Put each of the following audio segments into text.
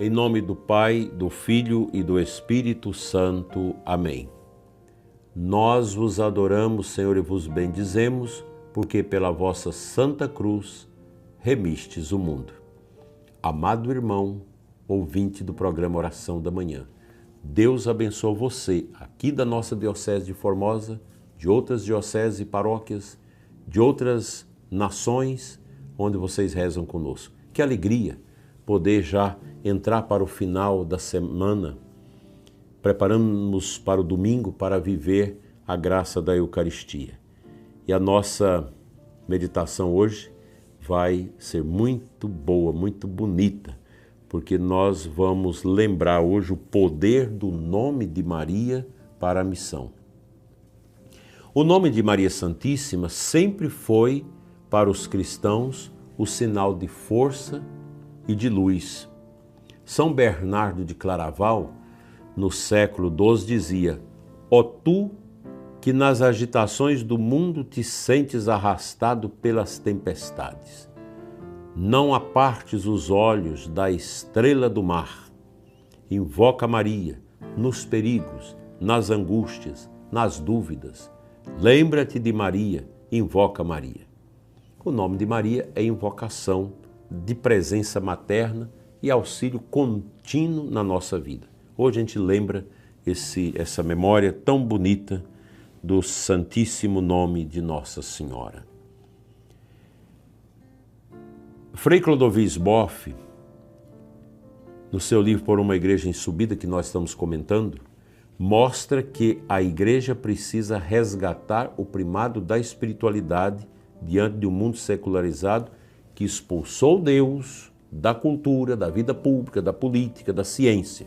Em nome do Pai, do Filho e do Espírito Santo. Amém. Nós vos adoramos, Senhor, e vos bendizemos, porque pela vossa Santa Cruz remistes o mundo. Amado irmão, ouvinte do programa Oração da Manhã, Deus abençoe você, aqui da nossa Diocese de Formosa, de outras dioceses e paróquias, de outras nações, onde vocês rezam conosco. Que alegria poder já entrar para o final da semana, preparando-nos para o domingo para viver a graça da Eucaristia. E a nossa meditação hoje vai ser muito boa, muito bonita, porque nós vamos lembrar hoje o poder do nome de Maria para a missão. O nome de Maria Santíssima sempre foi, para os cristãos, o sinal de força e de luz. São Bernardo de Claraval, no século XII, dizia: ó tu que nas agitações do mundo te sentes arrastado pelas tempestades, não apartes os olhos da estrela do mar. Invoca Maria nos perigos, nas angústias, nas dúvidas. Lembra-te de Maria, invoca Maria. O nome de Maria é invocação de presença materna e auxílio contínuo na nossa vida. Hoje a gente lembra essa memória tão bonita do Santíssimo Nome de Nossa Senhora. Frei Clodovis Boff, no seu livro Por uma Igreja em Subida, que nós estamos comentando, mostra que a Igreja precisa resgatar o primado da espiritualidade diante de um mundo secularizado que expulsou Deus da cultura, da vida pública, da política, da ciência.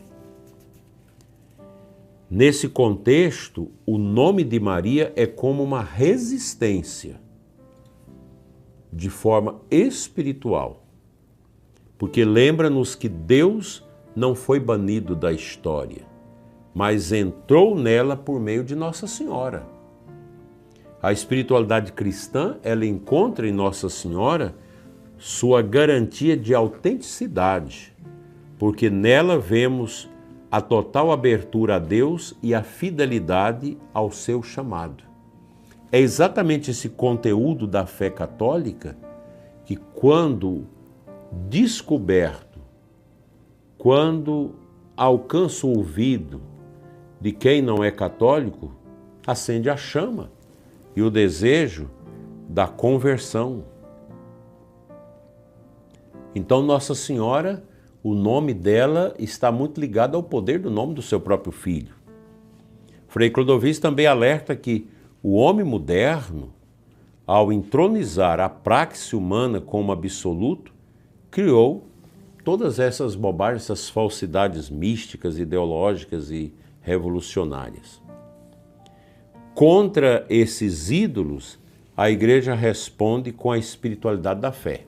Nesse contexto, o nome de Maria é como uma resistência de forma espiritual, porque lembra-nos que Deus não foi banido da história, mas entrou nela por meio de Nossa Senhora. A espiritualidade cristã, ela encontra em Nossa Senhora sua garantia de autenticidade, porque nela vemos a total abertura a Deus e a fidelidade ao seu chamado. É exatamente esse conteúdo da fé católica que, quando descoberto, quando alcança o ouvido de quem não é católico, acende a chama e o desejo da conversão. Então, Nossa Senhora, o nome dela está muito ligado ao poder do nome do seu próprio filho. Frei Clodovis também alerta que o homem moderno, ao entronizar a praxe humana como absoluto, criou todas essas bobagens, essas falsidades místicas, ideológicas e revolucionárias. Contra esses ídolos, a Igreja responde com a espiritualidade da fé,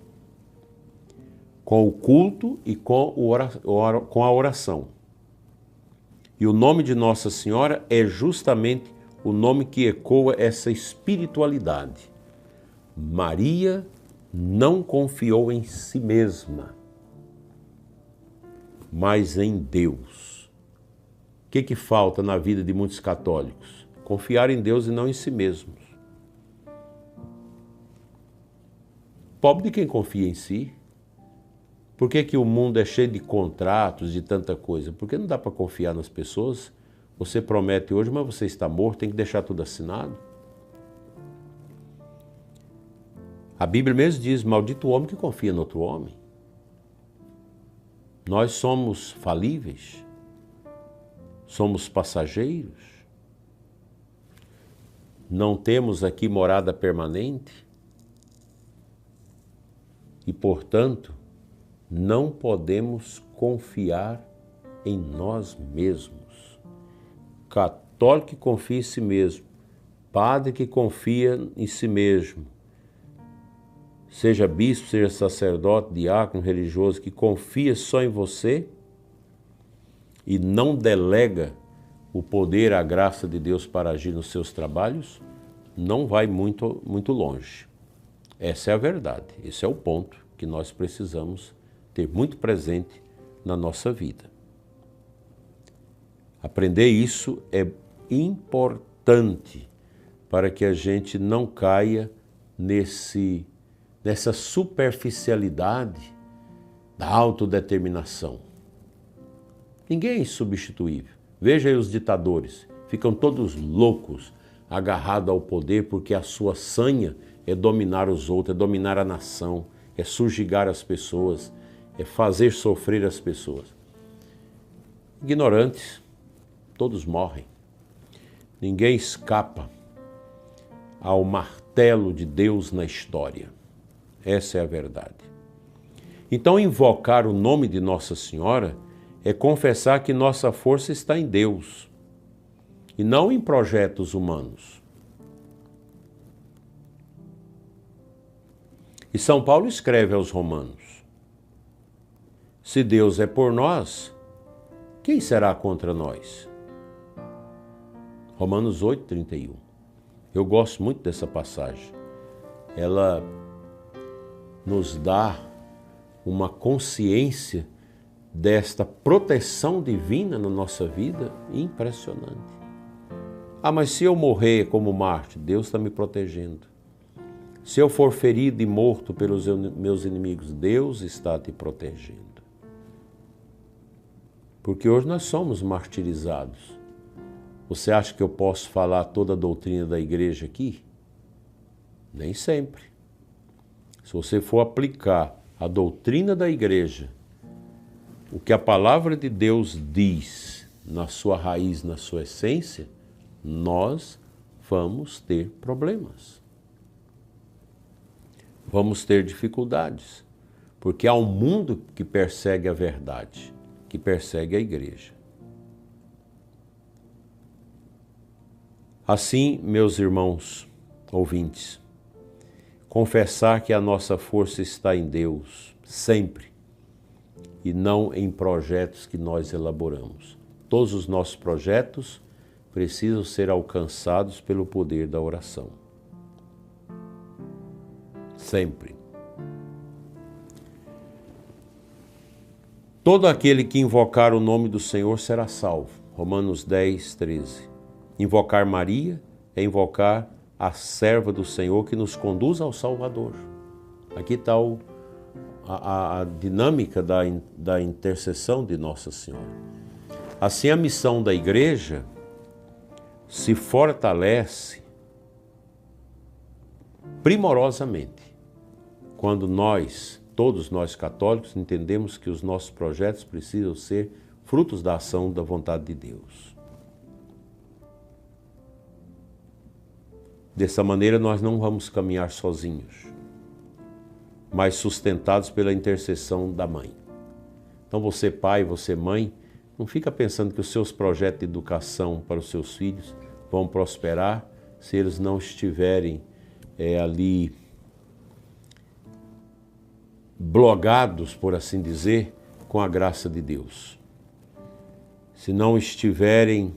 com o culto e com a oração. E o nome de Nossa Senhora é justamente o nome que ecoa essa espiritualidade. Maria não confiou em si mesma, mas em Deus. O que falta na vida de muitos católicos? Confiar em Deus e não em si mesmos. Pobre de quem confia em si. Por que o mundo é cheio de contratos, de tanta coisa? Porque não dá para confiar nas pessoas. Você promete hoje, mas você está morto, tem que deixar tudo assinado. A Bíblia mesmo diz: maldito o homem que confia no outro homem. Nós somos falíveis, somos passageiros, não temos aqui morada permanente e, portanto, não podemos confiar em nós mesmos. Católico que confia em si mesmo, padre que confia em si mesmo, seja bispo, seja sacerdote, diácono, religioso, que confia só em você e não delega o poder, a graça de Deus para agir nos seus trabalhos, não vai muito longe. Essa é a verdade, esse é o ponto que nós precisamos ter muito presente na nossa vida. Aprender isso é importante para que a gente não caia nessa superficialidade da autodeterminação. Ninguém é insubstituível. Veja aí os ditadores, ficam todos loucos, agarrados ao poder porque a sua sanha é dominar os outros, é dominar a nação, é subjugar as pessoas, é fazer sofrer as pessoas. Ignorantes, todos morrem. Ninguém escapa ao martelo de Deus na história. Essa é a verdade. Então, invocar o nome de Nossa Senhora é confessar que nossa força está em Deus e não em projetos humanos. E São Paulo escreve aos Romanos: se Deus é por nós, quem será contra nós? Romanos 8:31. Eu gosto muito dessa passagem. Ela nos dá uma consciência desta proteção divina na nossa vida impressionante. Ah, mas se eu morrer como mártir, Deus está me protegendo. Se eu for ferido e morto pelos meus inimigos, Deus está te protegendo. Porque hoje nós somos martirizados. Você acha que eu posso falar toda a doutrina da igreja aqui? Nem sempre. Se você for aplicar a doutrina da igreja, o que a palavra de Deus diz na sua raiz, na sua essência, nós vamos ter problemas. Vamos ter dificuldades, porque há um mundo que persegue a verdade, que persegue a igreja. Assim, meus irmãos ouvintes, confessar que a nossa força está em Deus, sempre, e não em projetos que nós elaboramos. Todos os nossos projetos precisam ser alcançados pelo poder da oração. Sempre. Todo aquele que invocar o nome do Senhor será salvo. Romanos 10:13. Invocar Maria é invocar a serva do Senhor que nos conduz ao Salvador. Aqui está a dinâmica da intercessão de Nossa Senhora. Assim, a missão da igreja se fortalece primorosamente quando nós, todos nós católicos, entendemos que os nossos projetos precisam ser frutos da ação da vontade de Deus. Dessa maneira, nós não vamos caminhar sozinhos, mas sustentados pela intercessão da mãe. Então, você pai, você mãe, não fica pensando que os seus projetos de educação para os seus filhos vão prosperar se eles não estiverem ali blogados, por assim dizer, com a graça de Deus. Se não estiverem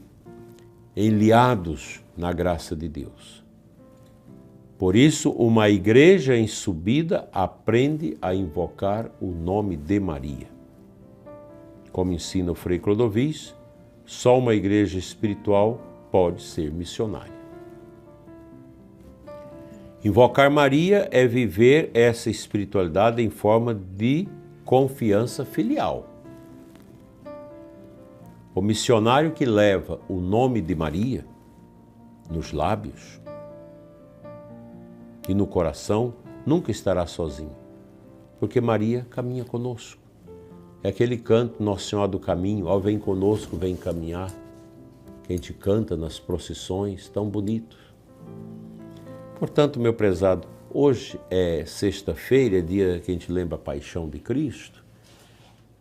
enliados na graça de Deus. Por isso, uma igreja em subida aprende a invocar o nome de Maria. Como ensina o Frei Clodovis, só uma igreja espiritual pode ser missionária. Invocar Maria é viver essa espiritualidade em forma de confiança filial. O missionário que leva o nome de Maria nos lábios e no coração nunca estará sozinho, porque Maria caminha conosco. É aquele canto, Nossa Senhora do Caminho, ó, vem conosco, vem caminhar, que a gente canta nas procissões, tão bonito. Portanto, meu prezado, hoje é sexta-feira, é dia que a gente lembra a paixão de Cristo,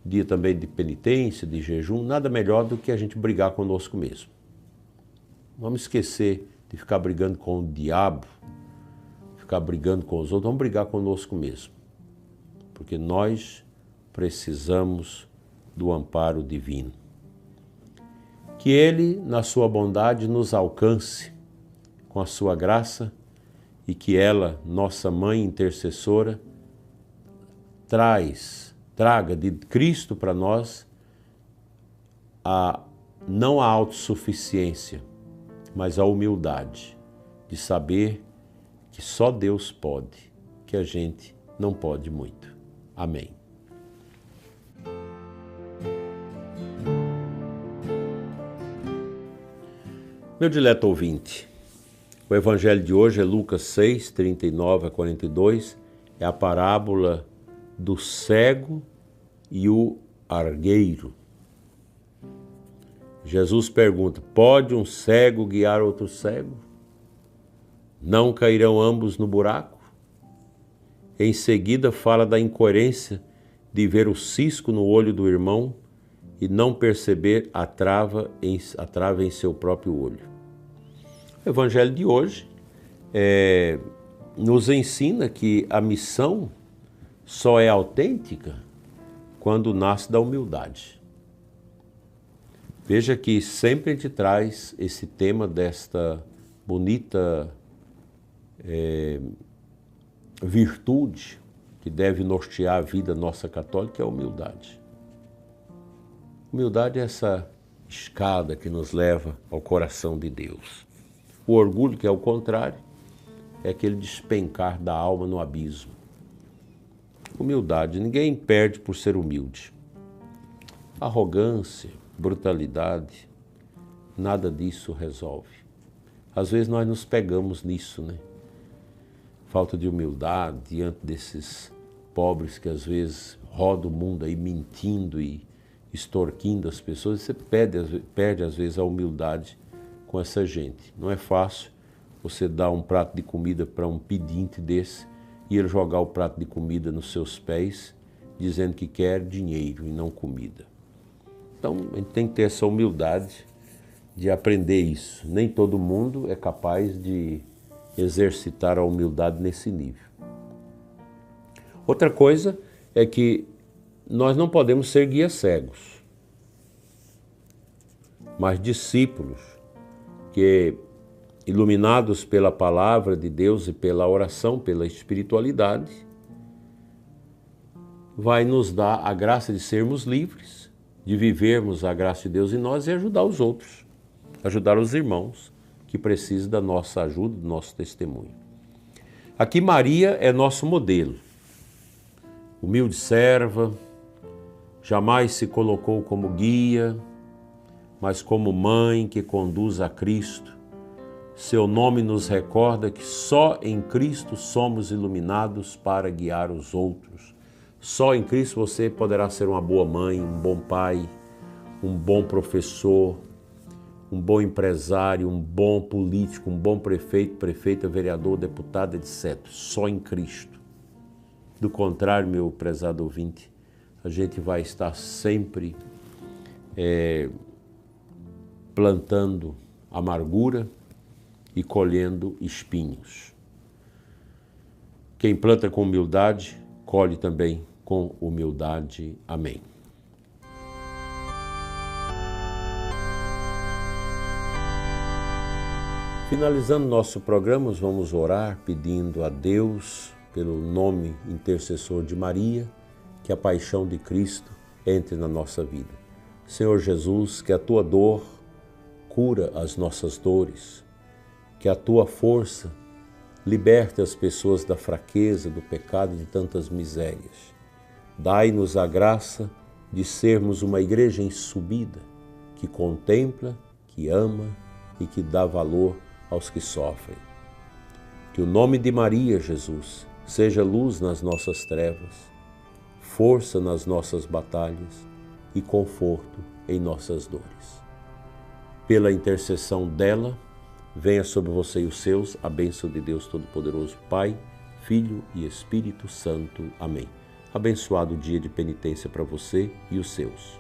dia também de penitência, de jejum, nada melhor do que a gente brigar conosco mesmo. Vamos esquecer de ficar brigando com o diabo, ficar brigando com os outros, vamos brigar conosco mesmo, porque nós precisamos do amparo divino. Que Ele, na sua bondade, nos alcance com a sua graça traga de Cristo para nós não a autossuficiência, mas a humildade de saber que só Deus pode, que a gente não pode muito. Amém. Meu dileto ouvinte, o evangelho de hoje é Lucas 6, 39 a 42, é a parábola do cego e o argueiro. Jesus pergunta: pode um cego guiar outro cego? Não cairão ambos no buraco? Em seguida fala da incoerência de ver o cisco no olho do irmão e não perceber a trava em seu próprio olho. O evangelho de hoje nos ensina que a missão só é autêntica quando nasce da humildade. Veja que sempre a gente traz esse tema desta bonita virtude que deve nortear a vida nossa católica, que é a humildade. Humildade é essa escada que nos leva ao coração de Deus. O orgulho, que é o contrário, é aquele despencar da alma no abismo. Humildade, ninguém perde por ser humilde. Arrogância, brutalidade, nada disso resolve. Às vezes nós nos pegamos nisso, né? Falta de humildade diante desses pobres que às vezes rodam o mundo aí mentindo e extorquindo as pessoas. Você perde às vezes a humildade com essa gente. Não é fácil você dar um prato de comida para um pedinte desse e ele jogar o prato de comida nos seus pés, dizendo que quer dinheiro e não comida. Então, a gente tem que ter essa humildade de aprender isso. Nem todo mundo é capaz de exercitar a humildade nesse nível. Outra coisa é que nós não podemos ser guias cegos, mas discípulos que, iluminados pela palavra de Deus e pela oração, pela espiritualidade, vai nos dar a graça de sermos livres, de vivermos a graça de Deus em nós e ajudar os outros, ajudar os irmãos que precisam da nossa ajuda, do nosso testemunho. Aqui Maria é nosso modelo. Humilde serva, jamais se colocou como guia, mas como mãe que conduz a Cristo. Seu nome nos recorda que só em Cristo somos iluminados para guiar os outros. Só em Cristo você poderá ser uma boa mãe, um bom pai, um bom professor, um bom empresário, um bom político, um bom prefeito, prefeita, vereador, deputado, etc. Só em Cristo. Do contrário, meu prezado ouvinte, a gente vai estar sempre plantando amargura e colhendo espinhos. Quem planta com humildade, colhe também com humildade. Amém. Finalizando nosso programa, vamos orar pedindo a Deus, pelo nome intercessor de Maria, que a paixão de Cristo entre na nossa vida. Senhor Jesus, que a Tua dor cura as nossas dores, que a Tua força liberte as pessoas da fraqueza, do pecado e de tantas misérias. Dai-nos a graça de sermos uma igreja em subida, que contempla, que ama e que dá valor aos que sofrem. Que o nome de Maria, Jesus, seja luz nas nossas trevas, força nas nossas batalhas e conforto em nossas dores. Pela intercessão dela, venha sobre você e os seus a bênção de Deus Todo-Poderoso, Pai, Filho e Espírito Santo. Amém. Abençoado dia de penitência para você e os seus.